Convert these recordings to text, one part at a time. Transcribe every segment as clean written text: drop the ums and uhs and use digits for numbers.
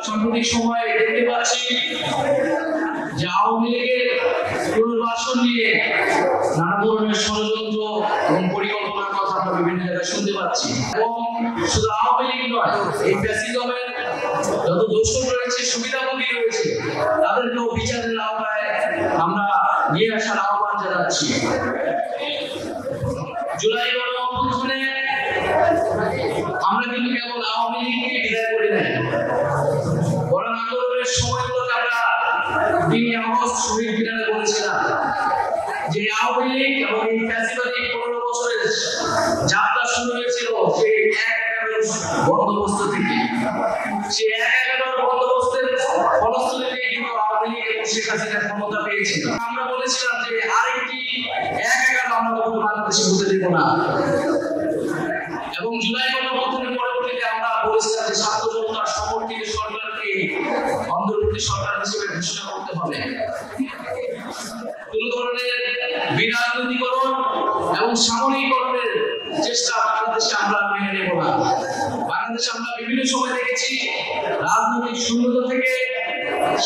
সাম্প্রতিক সময়ে দেখতে পাচ্ছি যে আওয়ামী লীগের পুনর্বাসন নিয়ে নানা ধরনের ষড়যন্ত্র এবং পরিকল্পনার কথা আমরা বিভিন্ন জায়গায় শুনতে পাচ্ছি। এবং শুধু আওয়ামী লীগ নয়, এই ফ্যাসিজমের যত দোষর রয়েছে, সুবিধাভোগী রয়েছে, তাদেরকেও বিচারের আওতায় আমরা নিয়ে আসার আহ্বান জানাচ্ছি। জুলাই গণঅভ্যুত্থানে আমরা কিন্তু কেবল আওয়ামী লীগকে বিদায় করে নাই, বরং আন্দোলনের সময়গুলোতে আমরা 3 আগস্ট শহীদ মিনারে বলেছিলাম যে আওয়ামী লীগ এবং এই ফ্যাসিবাদী 15 বছরের যাত্রা শুরু হয়েছিল সেই 1/11 বন্দোবস্ত থেকে। সেই 1/11 বন্দোবস্তের ফলশ্রুতিতেই কিন্তু আওয়ামী লীগ এবং শেখ হাসিনা ক্ষমতা পেয়েছিল। আমরা বলেছিলাম যে আরেকটি 1/11 আমরা কখনো বাংলাদেশে হতে দেব না। এবং জুলাই গণঅভ্যুত্থানের পরবর্তীতে আমরা বলেছিলাম যে ছাত্র জনতার সমর্থিত সরকারকে অন্তর্বর্তী সরকার হিসেবে ঘোষণা করতে হবে। কোন ধরনের বিরাজনীতিকরণ এবং সামরিকরণের চেষ্টা বাংলাদেশে আমরা মেনে নেব না। বাংলাদেশে আমরা বিভিন্ন সময় দেখেছি রাজনৈতিক শূন্যতা থেকে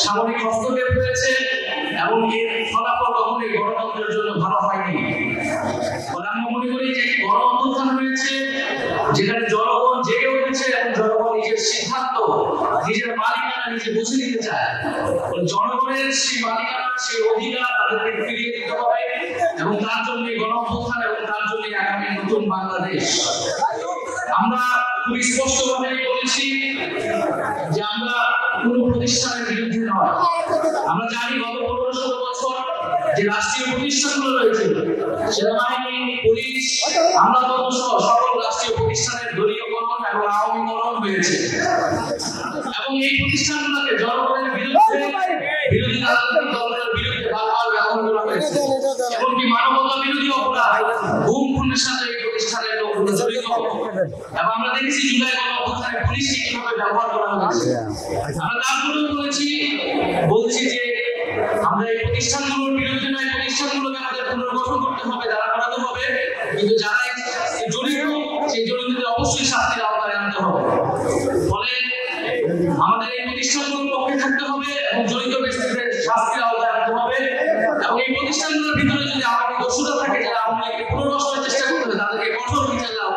সামরিক হস্তক্ষেপ হয়েছে এবং এর ফলাফল কখনোই গণতন্ত্রের জন্য ভালো হয়নি। আমরা মনে করি যে গণঅভ্যুত্থান হয়েছে যেখানে জনগণ জেগে উঠেছে এবং জনগণ নিজের সিদ্ধান্ত, নিজের মালিকানা নিজে বুঝে নিতে চায়। জনগণের সেই মালিকানা, সেই অধিকার তাদেরকে ফিরিয়ে দিতে হবে এবং তার জন্য গণঅভ্যুত্থান এবং তার জন্য আগামী নতুন বাংলাদেশ। আমরা খুব স্পষ্টভাবে বলেছি যে আমরা কোনো প্রতিষ্ঠানের বিরুদ্ধে নয়। আমরা জানি গত 15-16 বছর যে রাষ্ট্রীয় প্রতিষ্ঠানগুলো রয়েছে, সেনাবাহিনী, পুলিশ, আমলাতন্ত্র সহ সকল রাষ্ট্রীয় প্রতিষ্ঠানের দলীয়করণ এবং আওয়ামীকরণ হয়েছে এবং এই প্রতিষ্ঠানগুলোকে জনগণের বিরুদ্ধে, বিরোধী রাজনৈতিক দলের বিরুদ্ধে বারবার ব্যবহার করা হয়েছে। এমনকি মানবতা বিরোধী অপরাধ, গুম খুনের সাথে এই প্রতিষ্ঠানের লোকগুলো জড়িত। এবং আমরা দেখেছি জুলাই গণঅভ্যুত্থানে পুলিশকে কিভাবে ব্যবহার করা হয়েছে। আমরা তারপরেও বলছি যে আমরা এই প্রতিষ্ঠানগুলোর বিরুদ্ধে নয়, প্রতিষ্ঠানগুলোকে আমাদের পুনর্গঠন করতে হবে, দাঁড়া করাতে হবে, কিন্তু যারা জড়িত সেই জড়িতদের অবশ্যই শাস্তির আওতায় আনতে হবে। ফলে আমাদের এই প্রতিষ্ঠানগুলোর পক্ষে থাকতে হবে এবং জড়িত ব্যক্তিদের শাস্তির আওতায় আনতে হবে এবং এই প্রতিষ্ঠানগুলোর ভিতরে যদি আওয়ামী দোষরা থাকে, যারা আওয়ামী লীগকে পুনর্বাসনের চেষ্টা করতে হবে, তাদেরকে কঠোর বিচারের আওতায়